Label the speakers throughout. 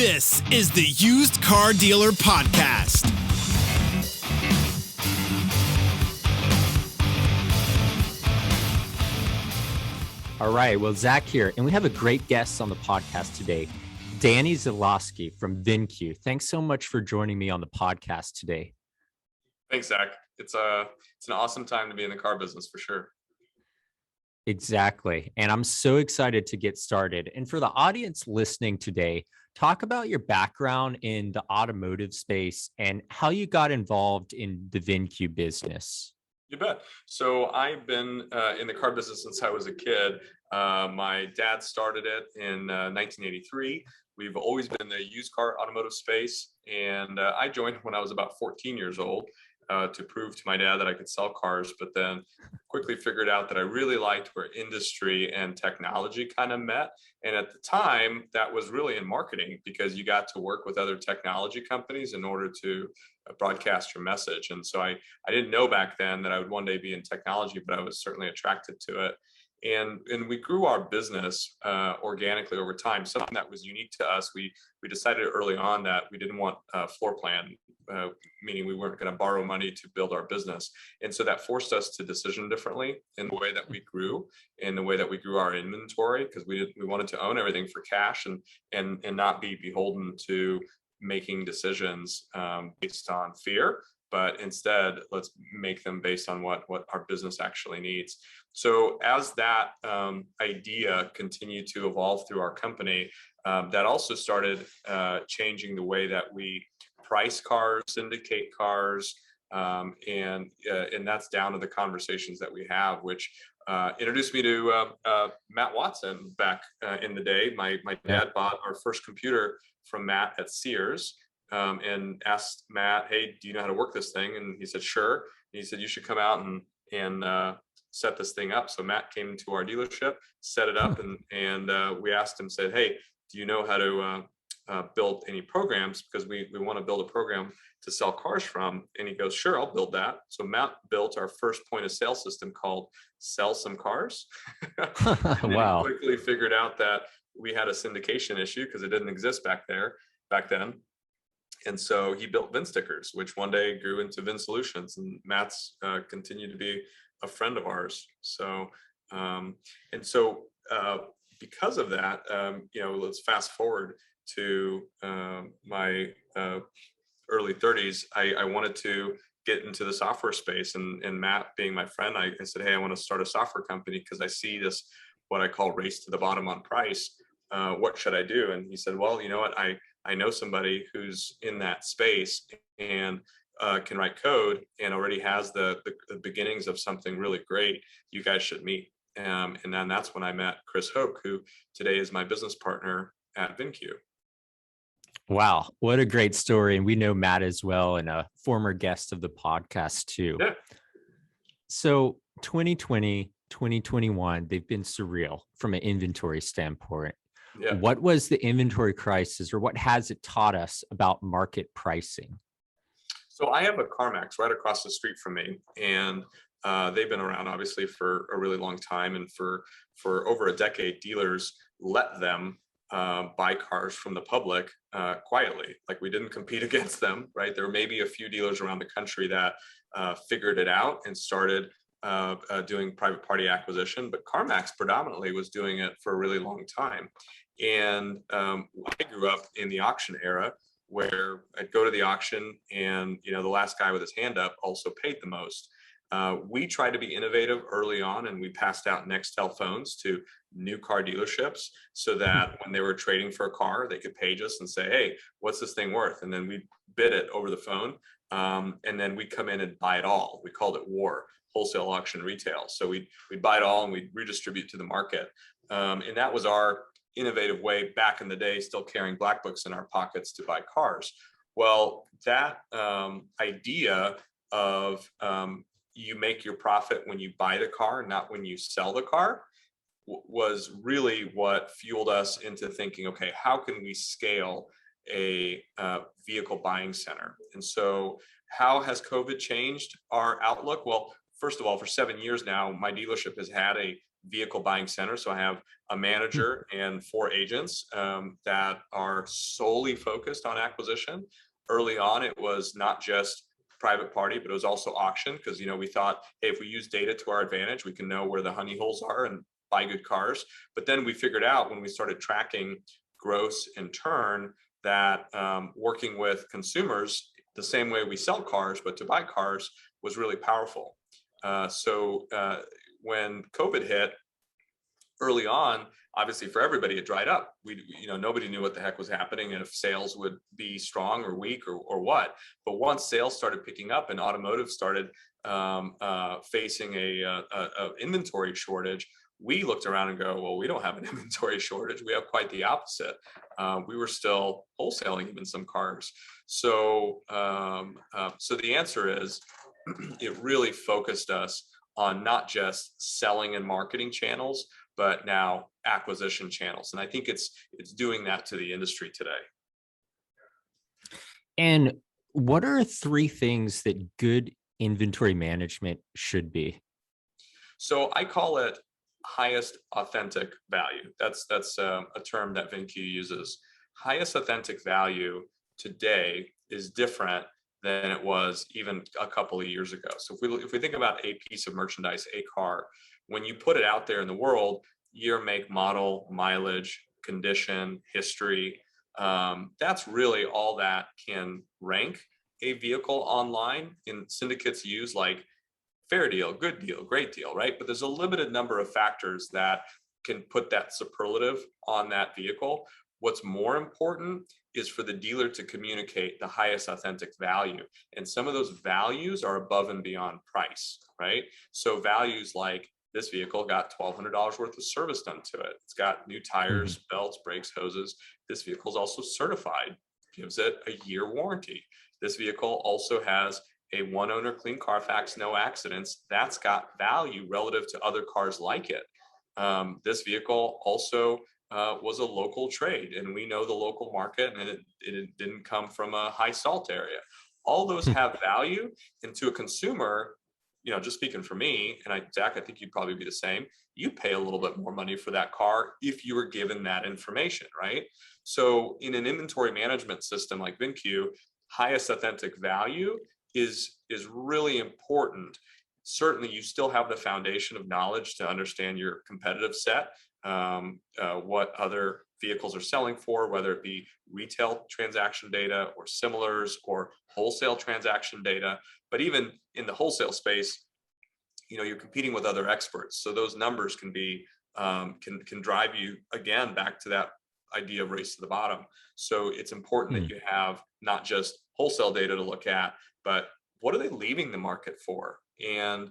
Speaker 1: This is the Used Car Dealer Podcast.
Speaker 2: All right, well, Zach here, and we have a great guest on the podcast today, Danny Zaslavsky from VinCue. Thanks so much for joining me on the podcast today.
Speaker 3: Thanks, Zach. It's an awesome time to be in the car business for sure.
Speaker 2: Exactly. And I'm so excited to get started. And for the audience listening today, talk about your background in the automotive space and how you got involved in the VinCue business.
Speaker 3: You bet. So I've been in the car business since I was a kid. My dad started it in 1983. We've always been in the used car automotive space. And I joined when I was about 14 years old to prove to my dad that I could sell cars, but then quickly figured out that I really liked where industry and technology kind of met. And at the time, that was really in marketing because you got to work with other technology companies in order to broadcast your message. And so I didn't know back then that I would one day be in technology, but I was certainly attracted to it. And we grew our business organically over time. Something that was unique to us, we decided early on that we didn't want a floor plan, meaning we weren't going to borrow money to build our business. And so that forced us to decision differently in the way that we grew, in the way that we grew our inventory, because we wanted to own everything for cash and not be beholden to making decisions based on fear, but instead let's make them based on what our business actually needs. So as that idea continued to evolve through our company, that also started changing the way that we price cars, syndicate cars, and that's down to the conversations that we have, which introduced me to Matt Watson back in the day. My dad bought our first computer from Matt at Sears and asked Matt, "Hey, do you know how to work this thing?" And he said, "Sure." And he said, "You should come out and set this thing up." So Matt came to our dealership, set it up, and we asked him, said, "Hey, do you know how to build any programs? Because we want to build a program to sell cars from." And he goes, "Sure, I'll build that." So Matt built our first point of sale system called Sell Some Cars.
Speaker 2: Wow.
Speaker 3: He quickly figured out that we had a syndication issue because it didn't exist back then. And so he built Vin Stickers, which one day grew into Vin Solutions, and Matt's continued to be a friend of ours. So, because of that, let's fast forward to my early 30s. I wanted to get into the software space, and Matt being my friend, I said, "Hey, I want to start a software company because I see this, what I call race to the bottom on price. What should I do?" And he said, "Well, you know what? I know somebody who's in that space and can write code and already has the beginnings of something really great. You guys should meet." And then that's when I met Chris Hoke, who today is my business partner at VinCue.
Speaker 2: Wow, what a great story. And we know Matt as well, and a former guest of the podcast too.
Speaker 3: Yeah.
Speaker 2: So 2020, 2021, they've been surreal from an inventory standpoint.
Speaker 3: Yeah.
Speaker 2: What was the inventory crisis, or what has it taught us about market pricing?
Speaker 3: So I have a CarMax right across the street from me, and they've been around obviously for a really long time. And for over a decade, dealers let them buy cars from the public quietly. Like, we didn't compete against them, right? There may be a few dealers around the country that figured it out and started doing private party acquisition, but CarMax predominantly was doing it for a really long time. And I grew up in the auction era, where I'd go to the auction and, the last guy with his hand up also paid the most. We tried to be innovative early on, and we passed out Nextel phones to new car dealerships so that when they were trading for a car, they could page us and say, "Hey, what's this thing worth?" And then we bid it over the phone. And then we'd come in and buy it all. We called it WAR, wholesale auction retail. So we'd buy it all and we'd redistribute to the market. And that was our innovative way back in the day, still carrying black books in our pockets to buy cars. Well, that idea of you make your profit when you buy the car, not when you sell the car, was really what fueled us into thinking, okay, how can we scale a vehicle buying center? And so how has COVID changed our outlook? Well, first of all, for 7 years now, my dealership has had a vehicle buying center. So I have a manager and 4 agents that are solely focused on acquisition. Early on, it was not just private party, but it was also auction, because we thought, hey, if we use data to our advantage, we can know where the honey holes are and buy good cars. But then we figured out, when we started tracking gross and turn, that working with consumers the same way we sell cars, but to buy cars, was really powerful. So when COVID hit early on, obviously for everybody, it dried up. Nobody knew what the heck was happening and if sales would be strong or weak or what. But once sales started picking up and automotive started facing a inventory shortage, we looked around and go, well, we don't have an inventory shortage. We have quite the opposite. We were still wholesaling even some cars. So the answer is, it really focused us on not just selling and marketing channels, but now acquisition channels. And I think it's doing that to the industry today.
Speaker 2: And what are 3 things that good inventory management should be?
Speaker 3: So I call it highest authentic value. That's a term that VinCue uses. Highest authentic value today is different than it was even a couple of years ago. So if we think about a piece of merchandise, a car, when you put it out there in the world, year, make, model, mileage, condition, history, that's really all that can rank a vehicle online. In syndicates use like fair deal, good deal, great deal, right? But there's a limited number of factors that can put that superlative on that vehicle. What's more important is for the dealer to communicate the highest authentic value. And some of those values are above and beyond price, right? So values like, this vehicle got $1,200 worth of service done to it. It's got new tires, belts, brakes, hoses. This vehicle is also certified, gives it a year warranty. This vehicle also has a 1-owner clean Carfax, no accidents. That's got value relative to other cars like it. This vehicle also was a local trade, and we know the local market, and it didn't come from a high salt area. All those have value, and to a consumer, just speaking for me, and Zach, I think you'd probably be the same. You pay a little bit more money for that car if you were given that information, right? So in an inventory management system like VinCue, highest authentic value is really important. Certainly, you still have the foundation of knowledge to understand your competitive set, what other vehicles are selling for, whether it be retail transaction data or similars or wholesale transaction data. But even in the wholesale space, you're competing with other experts. So those numbers can be can drive you again back to that idea of race to the bottom. So it's important that you have not just wholesale data to look at, but what are they leaving the market for? And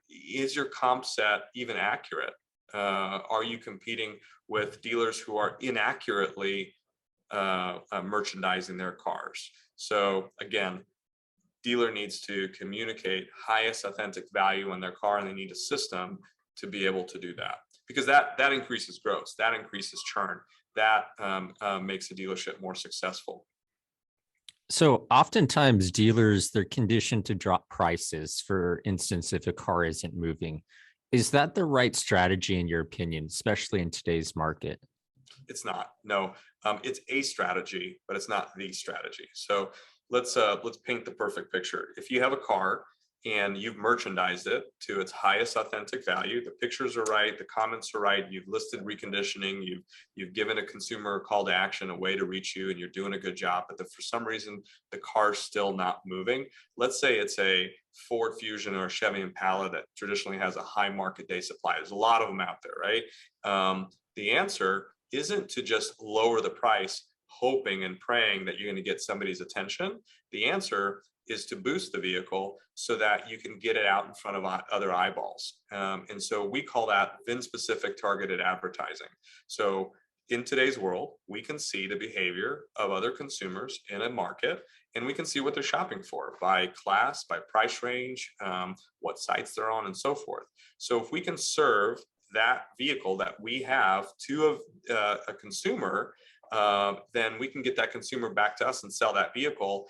Speaker 3: is your comp set even accurate? Are you competing with dealers who are inaccurately merchandising their cars? So again, dealer needs to communicate highest authentic value in their car, and they need a system to be able to do that, because that increases gross, that increases churn, that makes a dealership more successful.
Speaker 2: So oftentimes dealers, they're conditioned to drop prices, for instance, if a car isn't moving. Is that the right strategy in your opinion, especially in today's market?
Speaker 3: It's not. No, it's a strategy, but it's not the strategy. So let's paint the perfect picture. If you have a car and you've merchandised it to its highest authentic value, the pictures are right, the comments are right, you've listed reconditioning, you've given a consumer a call to action, a way to reach you, and you're doing a good job, but for some reason the car's still not moving. Let's say it's a Ford Fusion or a Chevy Impala that traditionally has a high market day supply. There's a lot of them out there, right? The answer isn't to just lower the price, hoping and praying that you're going to get somebody's attention. The answer is to boost the vehicle so that you can get it out in front of other eyeballs. And so we call that VIN-specific targeted advertising. So in today's world, we can see the behavior of other consumers in a market, and we can see what they're shopping for by class, by price range, what sites they're on, and so forth. So if we can serve that vehicle that we have to a consumer, then we can get that consumer back to us and sell that vehicle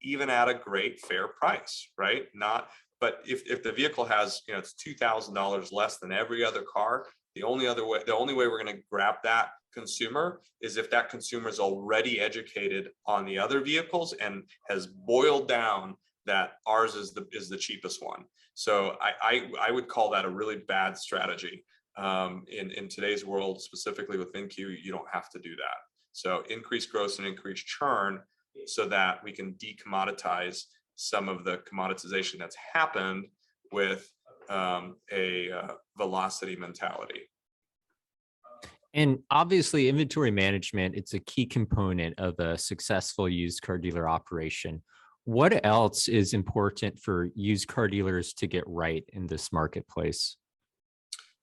Speaker 3: even at a great fair price, right? Not But if the vehicle has, it's $2,000 less than every other car, the only way we're going to grab that consumer is if that consumer is already educated on the other vehicles and has boiled down that ours is the cheapest one. So I would call that a really bad strategy. In today's world, specifically with VinCue, you don't have to do that. So increase gross and increase churn so that we can decommoditize some of the commoditization that's happened with a velocity mentality.
Speaker 2: And obviously, inventory management, it's a key component of a successful used car dealer operation. What else is important for used car dealers to get right in this marketplace?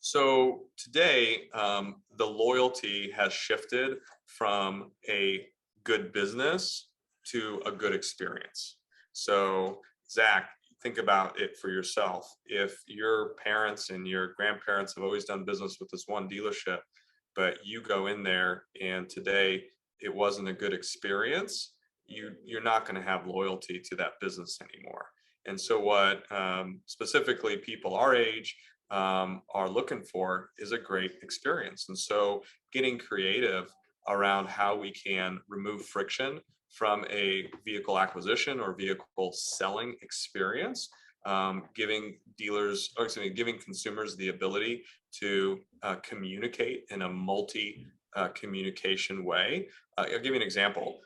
Speaker 3: So today, the loyalty has shifted from a good business to a good experience. So Zach, think about it for yourself. If your parents and your grandparents have always done business with this one dealership, but you go in there and today it wasn't a good experience, you're not going to have loyalty to that business anymore. And so what specifically people our age are looking for is a great experience. And so getting creative around how we can remove friction from a vehicle acquisition or vehicle selling experience, giving consumers the ability to communicate in a communication way. I'll give you an example.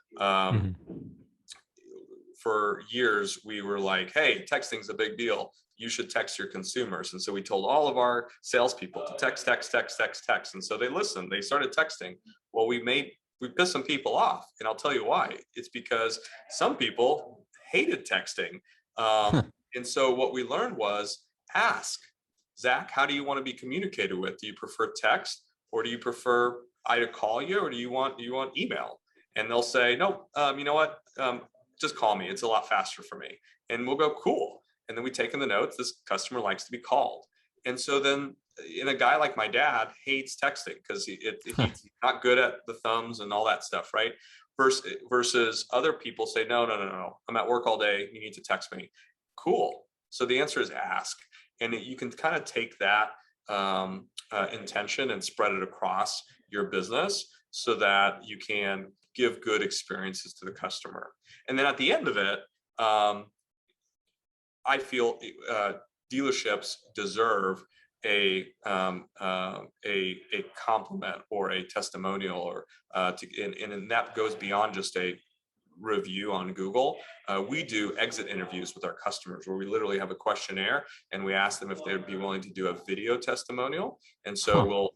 Speaker 3: For years, we were like, hey, texting's a big deal. You should text your consumers. And so we told all of our salespeople to text. And so they listened, they started texting. Well, we pissed some people off. And I'll tell you why. It's because some people hated texting. And so what we learned was ask, Zach, how do you want to be communicated with? Do you prefer text, or do you prefer I to call you, or do you want email? And they'll say, no, you know what? Just call me. It's a lot faster for me. And we'll go, cool. And then we take in the notes, this customer likes to be called. And so then a guy like my dad hates texting because he's not good at the thumbs and all that stuff, right? Versus other people say, no, I'm at work all day. You need to text me. Cool. So the answer is ask. And you can kind of take that intention and spread it across your business so that you can give good experiences to the customer. And then at the end of it, I feel dealerships deserve a compliment or a testimonial, or and that goes beyond just a review on Google. We do exit interviews with our customers where we literally have a questionnaire and we ask them if they'd be willing to do a video testimonial. And so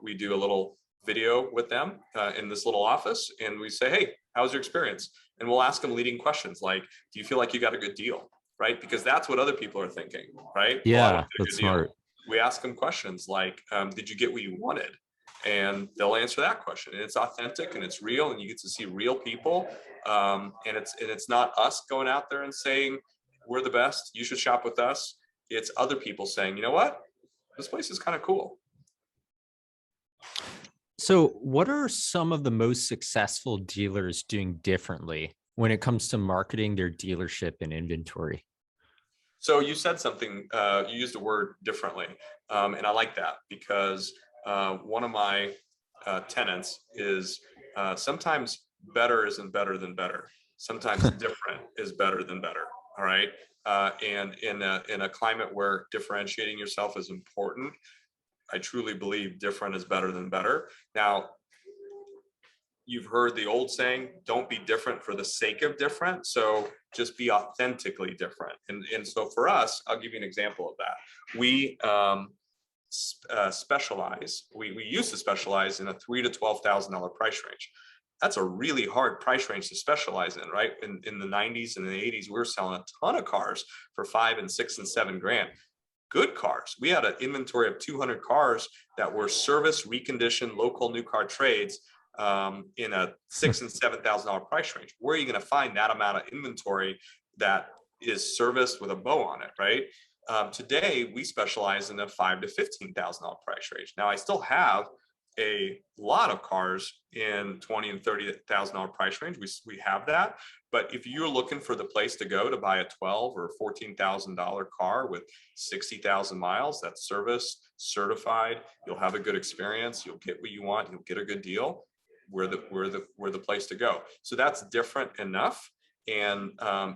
Speaker 3: we do a little video with them in this little office, and we say, hey, how was your experience? And we'll ask them leading questions like, do you feel like you got a good deal? Right? Because that's what other people are thinking, right?
Speaker 2: Yeah, that's smart.
Speaker 3: We ask them questions like, did you get what you wanted? And they'll answer that question. And it's authentic and it's real, and you get to see real people. And it's not us going out there and saying, we're the best, you should shop with us. It's other people saying, you know what? This place is kind of cool.
Speaker 2: So what are some of the most successful dealers doing differently when it comes to marketing their dealership and inventory?
Speaker 3: So you said something, you used the word differently. And I like that because one of my tenets is sometimes better isn't better than better. Sometimes different is better than better. All right. And in a climate where differentiating yourself is important, I truly believe different is better than better. Now, you've heard the old saying, don't be different for the sake of different. So just be authentically different. And so for us, I'll give you an example of that. We specialize, we used to specialize in a $3,000 to $12,000 price range. That's a really hard price range to specialize in, right? In the 90s and the 80s, we were selling a ton of cars for $5,000 and $6,000 and $7,000. Good cars. We had an inventory of 200 cars that were service, reconditioned, local new car trades in a $6,000 and $7,000 price range. Where are you going to find that amount of inventory that is serviced with a bow on it, right? Today, we specialize in a $5,000 to $15,000 price range. Now, I still have a lot of cars in $20,000 and $30,000 price range. We have that. But if you're looking for the place to go to buy a $12,000 or $14,000 car with 60,000 miles, that's serviced, certified, you'll have a good experience, you'll get what you want, you'll get a good deal. We're the place to go. So that's different enough, and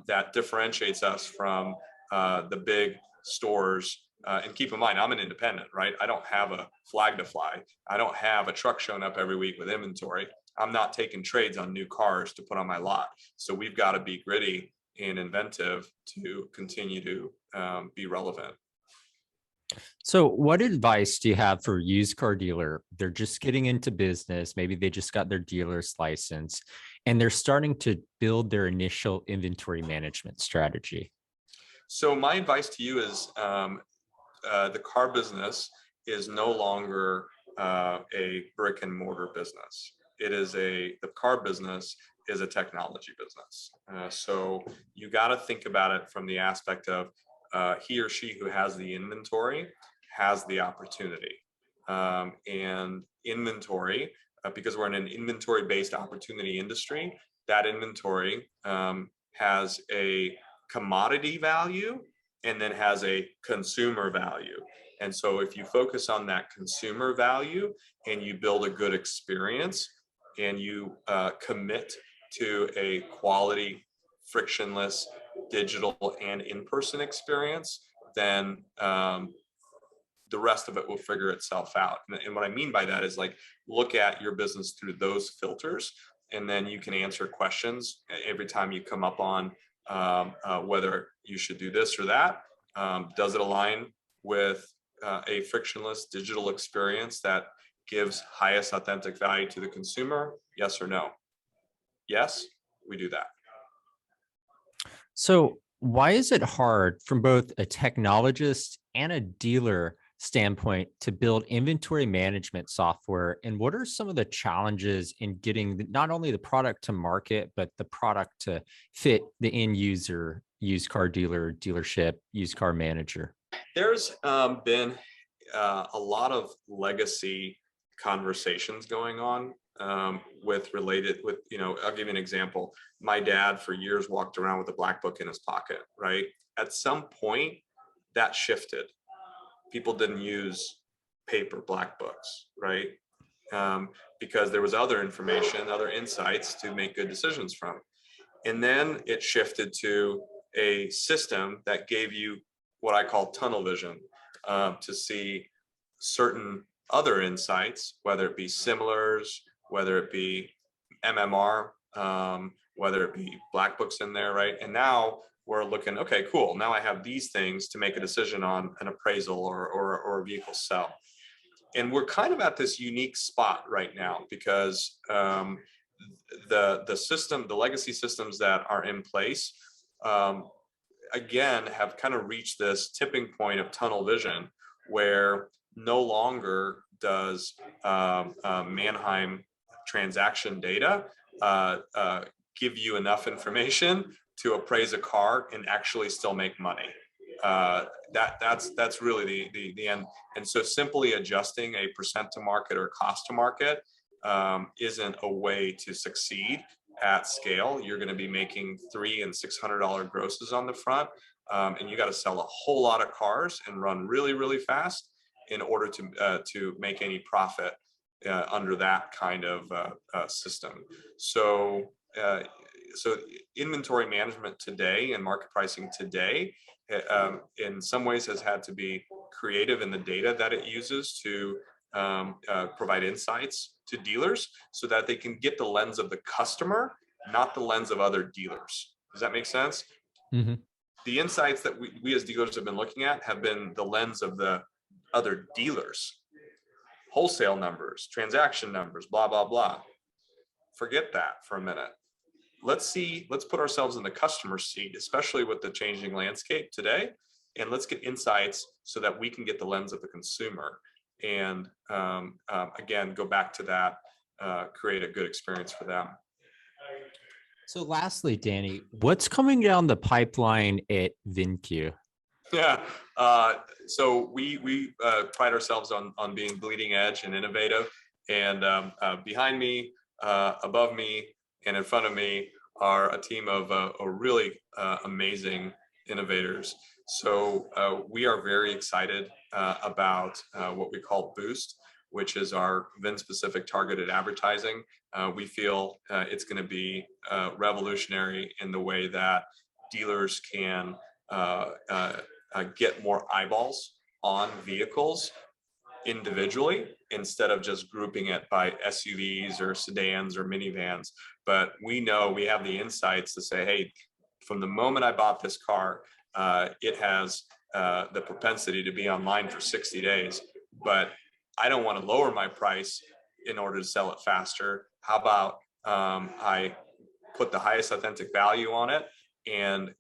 Speaker 3: that differentiates us from the big stores. And keep in mind, I'm an independent, right? I don't have a flag to fly. I don't have a truck showing up every week with inventory. I'm not taking trades on new cars to put on my lot. So we've got to be gritty and inventive to continue to be relevant.
Speaker 2: So what advice do you have for a used car dealer? They're just getting into business. Maybe they just got their dealer's license and they're starting to build their initial inventory management strategy.
Speaker 3: So my advice to you is the car business is no longer a brick and mortar business. The car business is a technology business. So you got to think about it from the aspect of he or she who has the inventory has the opportunity. And inventory, because we're in an inventory-based opportunity industry, that inventory has a commodity value and then has a consumer value. And so if you focus on that consumer value and you build a good experience and you commit to a quality, frictionless, digital and in-person experience, then the rest of it will figure itself out. And what I mean by that is, like, look at your business through those filters, and then you can answer questions every time you come up on whether you should do this or that. Does it align with a frictionless digital experience that gives highest authentic value to the consumer? Yes or no? Yes, we do that.
Speaker 2: So why is it hard from both a technologist and a dealer standpoint to build inventory management software? And what are some of the challenges in getting not only the product to market, but the product to fit the end user, used car dealer, dealership, used car manager?
Speaker 3: There's been a lot of legacy conversations going on I'll give you an example. My dad for years walked around with a black book in his pocket, right? At some point that shifted. People didn't use paper black books, right? Because there was other information, other insights to make good decisions from. And then it shifted to a system that gave you what I call tunnel vision, to see certain other insights, whether it be similars, whether it be MMR, whether it be black books in there, right? And now we're looking, okay, cool. Now I have these things to make a decision on an appraisal or a vehicle sell. And we're kind of at this unique spot right now because the legacy systems that are in place, again, have kind of reached this tipping point of tunnel vision where no longer does Manheim transaction data give you enough information to appraise a car and actually still make money. That's really the end. And so simply adjusting a percent to market or cost to market isn't a way to succeed at scale. You're going to be making $300 and $600 grosses on the front, and you got to sell a whole lot of cars and run really, really fast in order to make any profit under that kind of system. So inventory management today and market pricing today, in some ways, has had to be creative in the data that it uses to provide insights to dealers so that they can get the lens of the customer, not the lens of other dealers. Does that make sense?
Speaker 2: Mm-hmm.
Speaker 3: The insights that we as dealers have been looking at have been the lens of the other dealers, wholesale numbers, transaction numbers, blah, blah, blah. Forget that for a minute. Let's put ourselves in the customer's seat, especially with the changing landscape today, and let's get insights so that we can get the lens of the consumer. And again, go back to that, create a good experience for them.
Speaker 2: So lastly, Danny, what's coming down the pipeline at VinCue?
Speaker 3: Yeah, so we pride ourselves on being bleeding edge and innovative. And behind me, above me, and in front of me are a team of really amazing innovators. So we are very excited about what we call Boost, which is our VIN-specific targeted advertising. We feel it's going to be revolutionary in the way that dealers can get more eyeballs on vehicles individually instead of just grouping it by SUVs or sedans or minivans. But we know we have the insights to say, hey, from the moment I bought this car, it has the propensity to be online for 60 days, but I don't want to lower my price in order to sell it faster. How about I put the highest authentic value on it and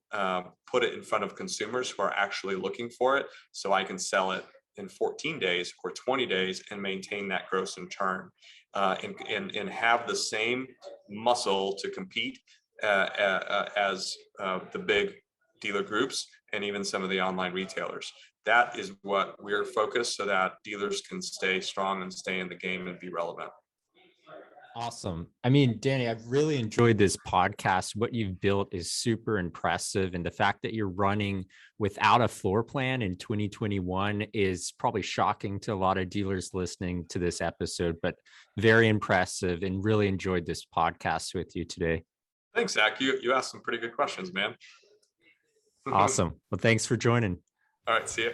Speaker 3: put it in front of consumers who are actually looking for it, so I can sell it in 14 days or 20 days and maintain that gross in turn, and have the same muscle to compete as the big dealer groups and even some of the online retailers. That is what we're focused, so that dealers can stay strong and stay in the game and be relevant.
Speaker 2: Awesome. I mean, Danny, I've really enjoyed this podcast. What you've built is super impressive. And the fact that you're running without a floor plan in 2021 is probably shocking to a lot of dealers listening to this episode, but very impressive, and really enjoyed this podcast with you today.
Speaker 3: Thanks, Zach. You asked some pretty good questions, man.
Speaker 2: Awesome. Well, thanks for joining.
Speaker 3: All right. See you.